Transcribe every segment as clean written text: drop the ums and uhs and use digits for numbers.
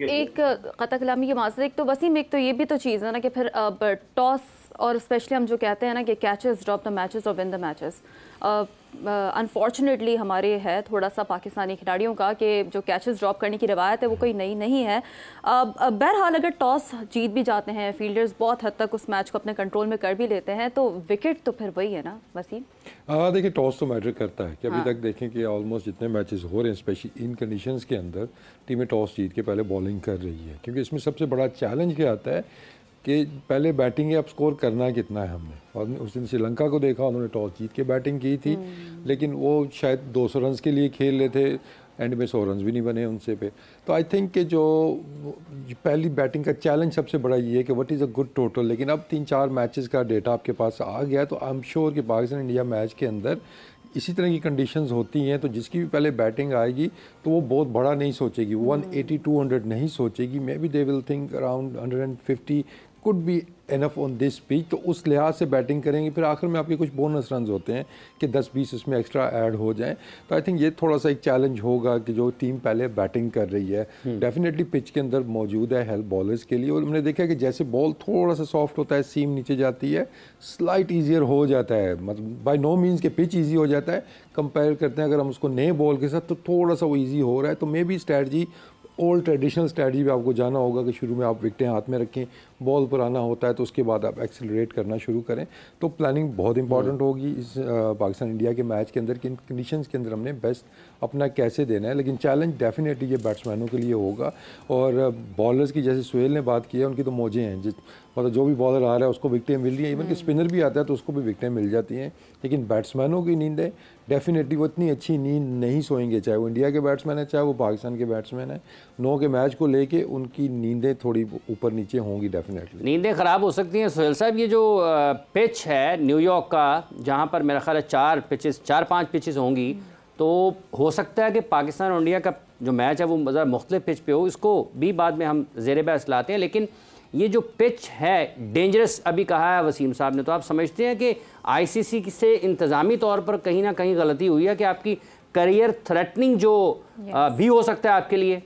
एक कता कलामी की माजरत, एक तो वसीम, एक तो ये भी तो चीज़ है ना कि फिर टॉस और स्पेशली हम जो कहते हैं ना कि कैचेस ड्रॉप द मैचेस और विन द मैचेस, अनफॉर्चुनेटली हमारे है थोड़ा सा पाकिस्तानी खिलाड़ियों का कि जो कैचेस ड्रॉप करने की रवायत है वो कोई नई नहीं है। बहरहाल अगर टॉस जीत भी जाते हैं, फील्डर्स बहुत हद तक उस मैच को अपने कंट्रोल में कर भी लेते हैं, तो विकेट तो फिर वही है ना वसीम। देखिए टॉस तो मैटर करता है कि अभी तक देखें कि ऑलमोस्ट जितने मैचेस हो रहे हैं स्पेशली इन कंडीशंस के अंदर टीमें टॉस जीत के पहले बॉलिंग कर रही है, क्योंकि इसमें सबसे बड़ा चैलेंज क्या आता है कि पहले बैटिंग है, अब स्कोर करना कितना है हमने। और उस दिन श्रीलंका को देखा, उन्होंने टॉस जीत के बैटिंग की थी, लेकिन वो शायद 200 रन के लिए खेल रहे थे, एंड में 100 रन भी नहीं बने उनसे पे। तो आई थिंक कि जो पहली बैटिंग का चैलेंज सबसे बड़ा ये है कि what is a good total. लेकिन अब 3-4 मैचेस का डेटा आपके पास आ गया, तो आई एम श्योर कि पाकिस्तान इंडिया मैच के अंदर इसी तरह की कंडीशंस होती हैं, तो जिसकी भी पहले बैटिंग आएगी तो वो बहुत बड़ा नहीं सोचेगी, 180-200 नहीं सोचेगी, maybe they will think around 150 could be enough on this pitch. तो उस लिहाज से बैटिंग करेंगे, फिर आखिर में आपके कुछ बोनस रन होते हैं कि 10-20 इसमें एक्स्ट्रा ऐड हो जाएं। तो आई थिंक ये थोड़ा सा एक चैलेंज होगा कि जो टीम पहले बैटिंग कर रही है डेफिनेटली पिच के अंदर मौजूद है हेल्प बॉलर्स के लिए। और हमने देखा कि जैसे बॉल थोड़ा सा सॉफ्ट होता है, सीम नीचे जाती है, स्लाइट ईजियर हो जाता है, मतलब बाय नो मीन्स के पिच ईजी हो जाता है। कंपेयर करते हैं अगर हम उसको नए बॉल के साथ, तो थोड़ा सा वो ईजी हो रहा है। तो may be strategy old traditional strategy पे आपको जाना होगा कि शुरू में आप विकेटें हाथ में रखें, बॉल पर आना होता है तो उसके बाद आप एक्सेलरेट करना शुरू करें। तो प्लानिंग बहुत इंपॉर्टेंट होगी इस पाकिस्तान इंडिया के मैच के अंदर, किन कंडीशंस के अंदर हमने बेस्ट अपना कैसे देना है। लेकिन चैलेंज डेफिनेटली ये बैट्समैनों के लिए होगा। और बॉलर्स की जैसे सुहेल ने बात की है, उनकी तो मौजें हैं, मतलब जो भी बॉलर आ रहा है उसको विकेटें मिल रही हैं, इवन कि स्पिनर भी आता है तो उसको भी विकेटें मिल जाती हैं। लेकिन बैट्समैनों की नींदें डेफिनेटली वो इतनी अच्छी नींद नहीं सोएंगे, चाहे वो इंडिया के बैट्समैन है चाहे वो पाकिस्तान के बैट्समैन है। 9 के मैच को लेके उनकी नींदें थोड़ी ऊपर नीचे होंगी, डेफिनेटली नींदें ख़राब हो सकती हैं। सोहेल साहब, ये जो पिच है न्यूयॉर्क का, जहाँ पर मेरा ख्याल है 4-5 पिचेस होंगी, तो हो सकता है कि पाकिस्तान और इंडिया का जो मैच है वो ज़रा मुख्तलिफ पिच पे हो। इसको भी बाद में हम ज़ेर बहस लाते हैं। लेकिन ये जो पिच है डेंजरस अभी कहा है वसीम साहब ने, तो आप समझते हैं कि आईसीसी से इंतज़ामी तौर पर कहीं ना कहीं गलती हुई है कि आपकी करियर थ्रेटनिंग जो भी हो सकता है आपके लिए?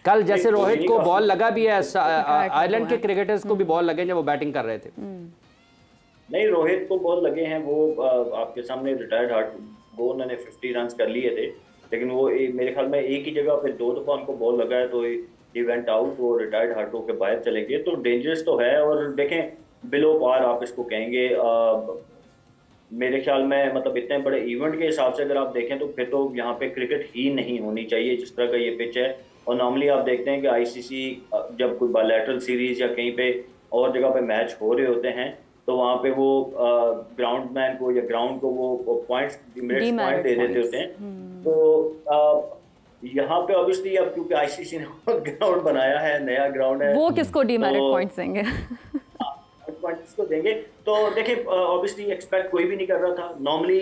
कल जैसे रोहित को बॉल लगा भी है, आयरलैंड के क्रिकेटर्स को भी बॉल लगे जब वो बैटिंग कर रहे थे। नहीं, रोहित को बॉल लगे हैं, वो आपके सामने रिटायर्ड हार्ट, वो उन्होंने 50 रन कर लिए थे, लेकिन वो मेरे ख्याल में एक ही जगह पे 2 दफा उनको बॉल लगा है, तो इवेंट आउट, वो रिटायर्ड हार्ट होकर बाहर चले गए। तो डेंजरस तो है। और देखें, बिलो पार आप इसको कहेंगे, मेरे ख्याल में, मतलब इतने बड़े इवेंट के हिसाब से अगर आप देखें तो फिर तो यहाँ पे क्रिकेट ही नहीं होनी चाहिए जिस तरह का ये पिच है। और नॉर्मली आप देखते हैं कि आईसीसी जब कोई बायलैटरल सीरीज या कहीं पे और जगह पे मैच हो रहे होते हैं, तो वहाँ पे वो ग्राउंड मैन को या ग्राउंड को वो पॉइंट्स पॉइंट दे देते होते हैं। तो यहाँ पे ऑब्वियसली अब क्योंकि आईसीसी ने ग्राउंड बनाया है, नया ग्राउंड है, वो किसको डीमेरिट पॉइंट्स देंगे? पॉइंट्स को देंगे। तो देखिए, ऑब्वियसली एक्सपेक्ट कोई भी नहीं कर रहा था। नॉर्मली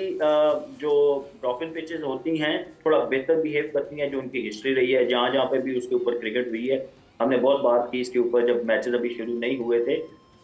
जो ड्रॉप इन पिचेस होती हैं थोड़ा बेहतर बिहेव करती हैं, जो उनकी हिस्ट्री रही है, जहाँ जहाँ पे भी उसके ऊपर क्रिकेट हुई है। हमने बहुत बात की इसके ऊपर जब मैचेस अभी शुरू नहीं हुए थे,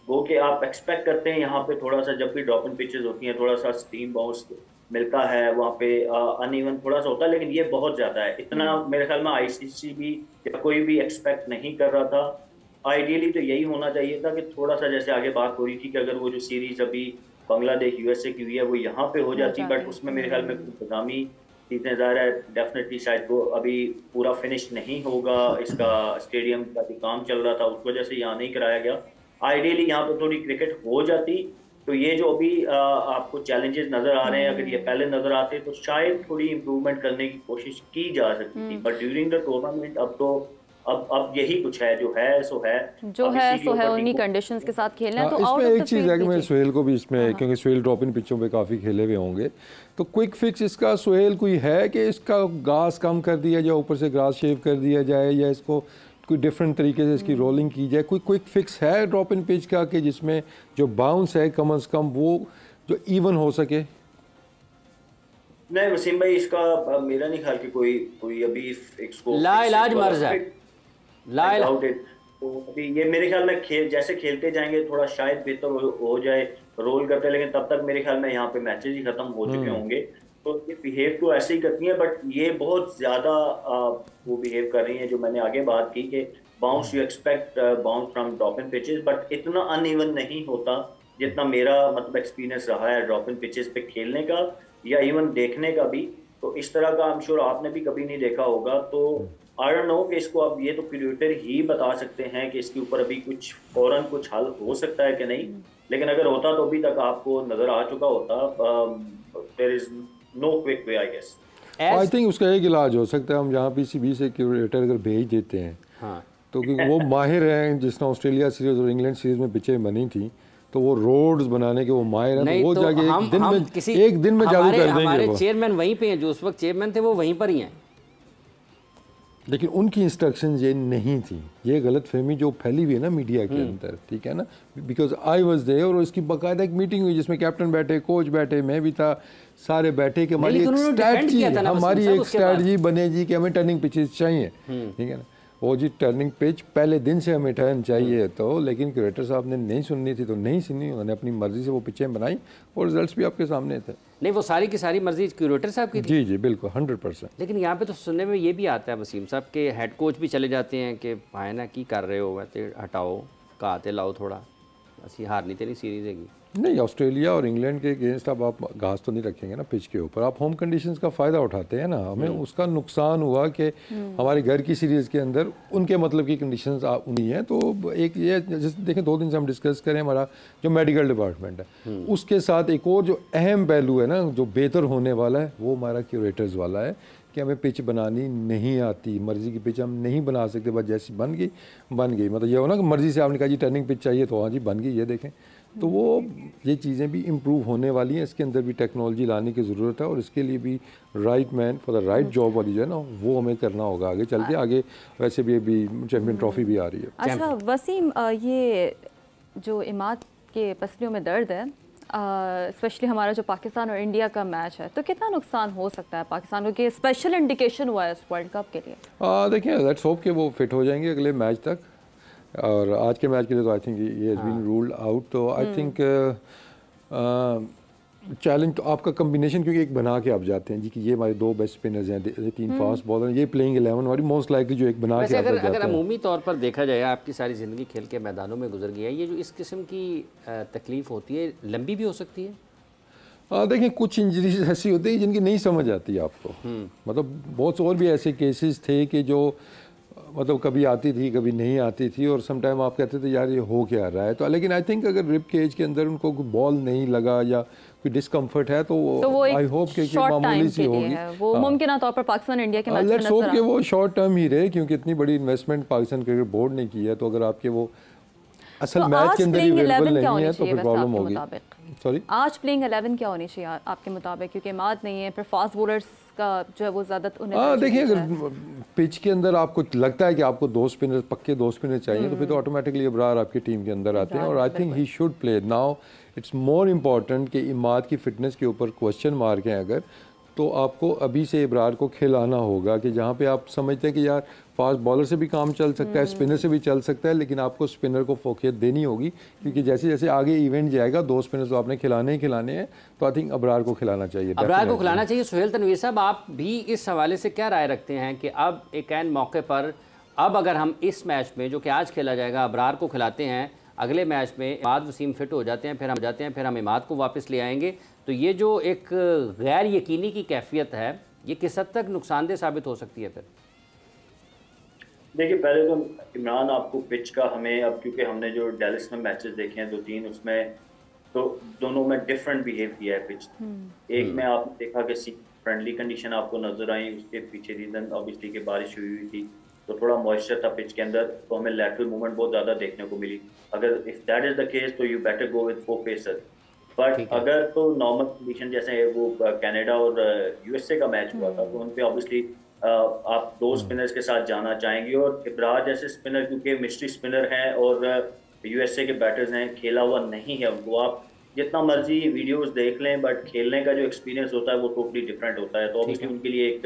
वो कि आप एक्सपेक्ट करते हैं यहाँ पे थोड़ा सा, जब भी ड्रॉप इन पिचेस होती हैं थोड़ा सा स्टीम बाउंस मिलता है, वहाँ पे अनइवन थोड़ा सा होता है, लेकिन ये बहुत ज्यादा है। इतना मेरे ख्याल में आईसीसी भी या कोई भी एक्सपेक्ट नहीं कर रहा था। आइडियली तो यही होना चाहिए था कि थोड़ा सा, जैसे आगे बात हो रही थी कि अगर वो जो सीरीज अभी बांग्लादेश यूएसए की हुई है वो यहाँ पे हो जाती, बट उसमें मेरे ख्याल में इंतजामी चीजें ज़ाहिर है, डेफिनेटली शायद वो अभी पूरा फिनिश नहीं होगा, इसका स्टेडियम का भी काम चल रहा था, उस वजह से यहाँ नहीं कराया गया। आइडियली यहाँ पर थोड़ी क्रिकेट हो जाती, तो ये जो अभी आपको चैलेंजेस नजर आ रहे हैं, अगर ये पहले नजर आते तो शायद थोड़ी इम्प्रूवमेंट करने की कोशिश की जा सकती थी। बट ड्यूरिंग द टूर्नामेंट अब तो अब यही कुछ है, जो है सो है, उन्हीं कंडीशंस के साथ खेलना है। तो इसमें एक चीज़ है कि मैं सुहेल को भी इसमें, क्योंकि सुहेल ड्रॉप इन पिचों पे काफ़ी खेले हुए होंगे, तो क्विक फिक्स इसका सुहेल कोई है कि इसका घास कम कर दिया जाए, ऊपर से ग्रास शेव कर दिया जाए, या इसको कोई डिफरेंट तरीके से इसकी रोलिंग की जाए? कोई क्विक फिक्स है ड्रॉप इन पिच का कि जिसमें जो बाउंस है कम से कम वो जो इवन हो सके? नहीं वसीम भाई, इसका मेरा नहीं ख्याल कि कोई अभी इसको लाइलाज मर्ज है, तो अभी ये मेरे ख्याल में जैसे खेलते जाएंगे थोड़ा शायद बेहतर हो जाए रोल करते, लेकिन तब तक मेरे ख्याल में यहाँ पे मैचेस ही खत्म हो चुके होंगे। तो ये बिहेव तो ऐसे ही करती हैं, बट ये बहुत ज़्यादा वो बिहेव कर रही हैं। जो मैंने आगे बात की कि bounce you expect bounce from drop in pitches, but इतना अनइवन नहीं होता जितना मेरा मतलब एक्सपीरियंस रहा है ड्रॉप इन पिचेस पे खेलने का या इवन देखने का भी। तो इस तरह का आई एम श्योर आपने भी कभी नहीं देखा होगा। तो आई डोंट नो कि इसको अब ये तो क्रिएटर ही बता सकते हैं कि इसके ऊपर अभी कुछ फौरन कुछ हल हो सकता है कि नहीं, लेकिन अगर होता तो अभी तक आपको नजर आ चुका होता। There is no quick way I guess. I think उसका एक इलाज हो सकता है, हम जहाँ पीसीबी से क्यूरेटर अगर भेज देते हैं, हाँ, तो क्योंकि वो माहिर हैं, जिस तरह ऑस्ट्रेलिया सीरीज और इंग्लैंड सीरीज में पिचें बनी थी, तो वो रोड्स बनाने के वो माहिर हैं, तो वो जाके एक दिन में चालू कर देंगे। हमारे चेयरमैन वहीं पे हैं, जो उस वक्त चेयरमैन थे वो वहीं पर ही हैं। लेकिन उनकी इंस्ट्रक्शंस ये नहीं थी, ये गलत फहमी जो फैली हुई है ना मीडिया के अंदर, ठीक है ना, बिकॉज आई वाज देयर और इसकी बाकायदा एक मीटिंग हुई जिसमें कैप्टन बैठे, कोच बैठे, मैं भी था, सारे बैठे कि हमारी एक स्ट्रैटेजी बने जी कि हमें टर्निंग पिचेस चाहिए, ठीक है ना। वो जी टर्निंग पिच पहले दिन से हमें टर्न चाहिए, तो लेकिन क्यूरेटर साहब ने नहीं सुननी थी तो नहीं सुनी, उन्होंने अपनी मर्जी से वो पिचें बनाई और रिजल्ट्स भी आपके सामने थे। नहीं, वो सारी की सारी मर्जी क्यूरेटर साहब की थी। जी जी बिल्कुल 100%। लेकिन यहाँ पे तो सुनने में ये भी आता है वसीम साहब के हेड कोच भी चले जाते हैं कि भाई ना की कर रहे हो, वैसे हटाओ, कहते लाओ थोड़ा, बस ये हारनी तेरी सीरीज हैगी। नहीं, ऑस्ट्रेलिया और इंग्लैंड के अगेंस्ट अब आप घास तो नहीं रखेंगे ना पिच के ऊपर, आप होम कंडीशंस का फ़ायदा उठाते हैं ना। हमें उसका नुकसान हुआ कि हमारे घर की सीरीज़ के अंदर उनके मतलब की कंडीशंस नहीं है। तो एक ये जैसे देखें 2 दिन से हम डिस्कस करें, हमारा जो मेडिकल डिपार्टमेंट है उसके साथ एक और जो अहम पहलू है ना, जो बेहतर होने वाला है, वो हमारा क्यूरेटर्स वाला है कि हमें पिच बनानी नहीं आती, मर्ज़ी की पिच हम नहीं बना सकते, बस जैसी बन गई। मतलब ये हो ना कि मर्ज़ी से आपने कहा जी टर्निंग पिच चाहिए तो हाँ जी बन गई, ये देखें। तो वो ये चीज़ें भी इम्प्रूव होने वाली हैं, इसके अंदर भी टेक्नोलॉजी लाने की ज़रूरत है और इसके लिए भी right man for the right job वाली जो है ना, वो हमें करना होगा आगे चल के। आगे वैसे भी अभी चैम्पियन ट्रॉफी भी आ रही है। अच्छा वसीम, ये जो इमाद के पसलियों में दर्द है, स्पेशली हमारा जो पाकिस्तान और इंडिया का मैच है, तो कितना नुकसान हो सकता है पाकिस्तान को, कि स्पेशल इंडिकेशन हुआ है इस वर्ल्ड कप के लिए? देखिए लेट्स होप कि वो फिट हो जाएंगे अगले मैच तक, और आज के मैच के लिए तो आई थिंक ये हैज़ बीन रूल्ड आउट। तो आई थिंक चैलेंज तो आपका कम्बिनेशन, क्योंकि एक बना के आप जाते हैं जी कि ये हमारे 2 बेस्ट स्पिनर्स हैं, 3 फास्ट बॉलर, ये प्लेइंग 11 हमारी मोस्ट लाइकली जो एक बना के आप जाते हैं। अगर अमूमी तौर पर देखा जाए, आपकी सारी ज़िंदगी खेल के मैदानों में गुजर गई है, ये जो इस किस्म की तकलीफ़ होती है लंबी भी हो सकती है? देखिए कुछ इंजरीज ऐसी होती है जिनकी नहीं समझ आती आपको, मतलब बहुत और भी ऐसे केसेस थे कि जो मतलब कभी आती थी कभी नहीं आती थी, और सम टाइम आप कहते थे यार ये हो क्या रहा है। तो लेकिन आई थिंक अगर रिब केज के अंदर उनको बॉल नहीं लगा या कोई डिस्कम्फर्ट है तो आई होप कि मामूली सी होगी। वो मुमकिन तौर पर पाकिस्तान इंडिया के मैच में लेट्स होप कि वो शॉर्ट टर्म ही रहे, क्योंकि इतनी बड़ी इन्वेस्टमेंट पाकिस्तान क्रिकेट बोर्ड ने की है, तो अगर आपके वो असल मैच के अंदर ही अवेलेबल नहीं है तो फिर प्रॉब्लम होगी। सॉरी, आज प्लेइंग 11 क्या होनी चाहिए आपके मुताबिक, क्योंकि माद नहीं है, फिर फास्ट बॉलर्स का जो है वो ज़्यादा उन्हें देखिए अगर पिच के अंदर आपको लगता है कि आपको 2 स्पिनर पक्के 2 स्पिनर चाहिए, तो फिर तो ऑटोमेटिकली अबरार आपकी टीम के अंदर आते हैं, और I think he should play. Now it's more important कि इमाद की फिटनेस के ऊपर क्वेश्चन मार्क हैं अगर, तो आपको अभी से इब्रार को खिलाना होगा कि जहाँ पे आप समझते हैं कि यार फास्ट बॉलर से भी काम चल सकता है, स्पिनर से भी चल सकता है, लेकिन आपको स्पिनर को फोकियत देनी होगी, क्योंकि जैसे जैसे आगे इवेंट जाएगा 2 स्पिनर्स तो आपने खिलाने ही खिलाने हैं। तो आई थिंक अबरार को खिलाना चाहिए, अबरार को खिलाना चाहिए। सुहेल तनवीर साहब, आप भी इस हवाले से क्या राय रखते हैं कि अब एक ऐन मौके पर, अब अगर हम इस मैच में जो कि आज खेला जाएगा अबरार को खिलाते हैं, अगले मैच में इमाद वसीम फिट हो जाते हैं, फिर हम इमाद को वापस ले आएंगे, तो ये जो एक गैर यकीनी की कैफियत है, ये किस हद तक नुकसानदेह साबित हो सकती है? फिर देखिए पहले तो इमरान, आपको पिच का हमें अब, क्योंकि हमने जो डेलिस में मैचेस देखे हैं 2-3, उसमें तो दोनों में डिफरेंट बिहेव किया है पिच। एक में आपने देखा कि फ्रेंडली कंडीशन आपको नजर आई, उसके पीछे रीजन ऑब्वियसली कि बारिश हुई थी, तो थोड़ा मॉइस्चर था पिच के अंदर, तो हमें लैटरल मूवमेंट बहुत ज़्यादा देखने को मिली। अगर if that is the case तो you better go with 4 pacer. But अगर तो नॉर्मल कंडीशन जैसे वो कनाडा और यूएसए का मैच हुआ था, तो उन पे ऑब्वियसली आप 2 स्पिनर्स के साथ जाना चाहेंगे, और इब्रार जैसे स्पिनर क्योंकि मिस्ट्री स्पिनर हैं और यूएसए के बैटर्स हैं, खेला हुआ नहीं है उनको, आप जितना मर्जी वीडियोस देख लें, बट खेलने का जो एक्सपीरियंस होता है वो टोटली डिफरेंट होता है। तो ऑब्वियसली उनके लिए एक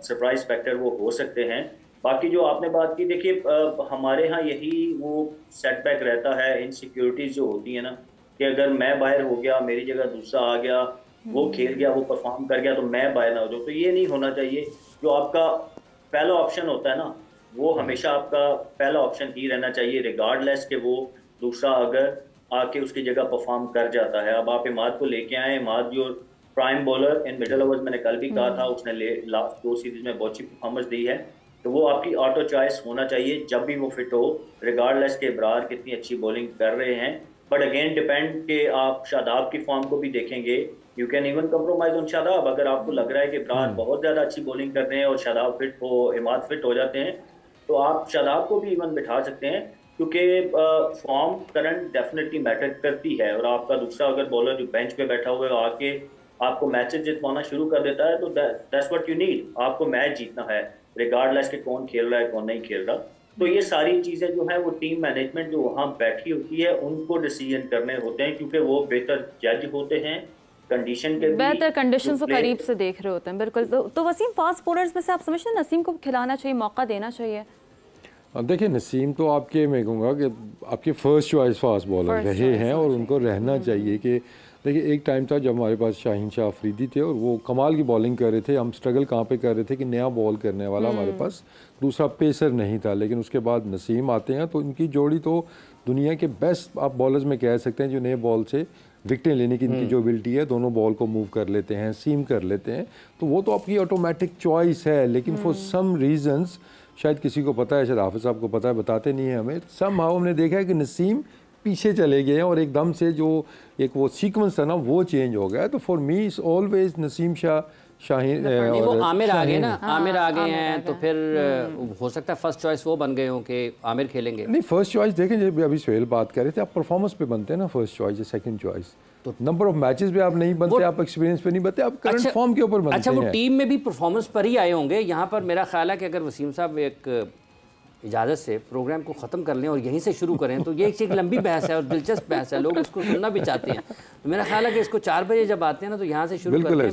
सरप्राइज फैक्टर वो हो सकते हैं। बाकी जो आपने बात की, देखिए हमारे यहाँ यही वो सेटबैक रहता है, इनसिक्योरिटीज जो होती है ना, कि अगर मैं बाहर हो गया, मेरी जगह दूसरा आ गया, वो खेल गया, वो परफॉर्म कर गया तो मैं बाय ना हो जाऊँ। तो ये नहीं होना चाहिए। जो आपका पहला ऑप्शन होता है ना, वो हमेशा आपका पहला ऑप्शन ही रहना चाहिए, रिगार्डलेस कि वो दूसरा अगर आके उसकी जगह परफॉर्म कर जाता है। अब आप इमाद को लेके आए, इमाद जो prime bowler in middle overs, मैंने कल भी कहा था, उसने लास्ट 2 सीरीज में बहुत अच्छी परफॉर्मेंस दी है। तो वो आपकी ऑटो चॉइस होना चाहिए जब भी वो फिट हो, रिगार्डलेस के इब्रार कितनी अच्छी बॉलिंग कर रहे हैं। बट अगेन डिपेंड कि आप शादाब की फॉर्म को भी देखेंगे। You can even compromise on Shadab. अगर आपको लग रहा है कि इब्रार बहुत ज़्यादा अच्छी बॉलिंग कर रहे हैं और शादाब फिट हो, इमाद फिट हो जाते हैं, तो आप शादाब को भी इवन बिठा सकते हैं, क्योंकि फॉर्म करंट डेफिनेटली मैटर करती है। और आपका दूसरा अगर बॉलर जो बेंच पे बैठा हुआ है आके आपको मैचेस जितवाना शुरू कर देता है, तो दैट्स व्हाट यू नीड। आपको मैच जीतना है रिगार्डलेस के कौन खेल रहा है कौन नहीं खेल रहा। तो ये सारी चीज़ें जो है वो टीम मैनेजमेंट जो वहाँ बैठी होती है उनको डिसीजन करने होते हैं, क्योंकि वो बेहतर जज होते हैं कंडीशन के, बेहतर कंडीशन को करीब से देख रहे होते हैं। बिल्कुल। तो वसीम, फास्ट बॉलर्स में से आप समझते हैं नसीम को खिलाना चाहिए, मौका देना चाहिए? देखिए नसीम तो आपके, मैं कहूँगा कि आपके फर्स्ट चॉइस फास्ट बॉलर रहे हैं और उनको रहना चाहिए। कि देखिए एक टाइम था जब हमारे पास शाहीन शाह अफरीदी थे और वो कमाल की बॉलिंग कर रहे थे। हम स्ट्रगल कहाँ पे कर रहे थे कि नया बॉल करने वाला हमारे पास दूसरा पेसर नहीं था। लेकिन उसके बाद नसीम आते हैं तो इनकी जोड़ी तो दुनिया के बेस्ट आप बॉलर्स में कह सकते हैं, जो नए बॉल से विकेटें लेने की इनकी जो एबिलिटी है, दोनों बॉल को मूव कर लेते हैं, सीम कर लेते हैं। तो वो तो आपकी ऑटोमेटिक चॉइस है। लेकिन फॉर सम रीजंस, शायद किसी को पता है, शायद हाफिज़ साहब को पता है, बताते नहीं है हमें, सम हाउ हमने देखा है कि नसीम पीछे चले गए हैं और एकदम से जो एक वो सीक्वेंस था ना वो चेंज हो गया। तो for me is always Naseem Shah, Shaheen वो आमिर आ गए ना, आमिर आ गए हैं तो फिर हो सकता है फर्स्ट चॉइस वो बन गए हों कि आमिर खेलेंगे। नहीं, फर्स्ट चॉइस देखें, जब अभी सोहेल बात कर रहे थे, आप परफॉर्मेंस पे बनते हैं ना फर्स्ट चॉइस या सेकंड चॉइस। तो नंबर ऑफ मैचेस पे आप नहीं बनते, आप एक्सपीरियंस पे नहीं बनते, आप करंट फॉर्म के ऊपर बनते हैं। अच्छा, वो टीम में भी परफॉर्मेंस पर ही आए होंगे। यहाँ पर मेरा ख्याल है कि अगर वसीम साहब एक इजाज़त से प्रोग्राम को ख़त्म कर लें और यहीं से शुरू करें तो ये एक लंबी बहस है और दिलचस्प बहस है, लोग इसको सुनना भी चाहते हैं। तो मेरा ख्याल है कि इसको 4 बजे जब आते हैं ना तो यहाँ से शुरू करते हैं।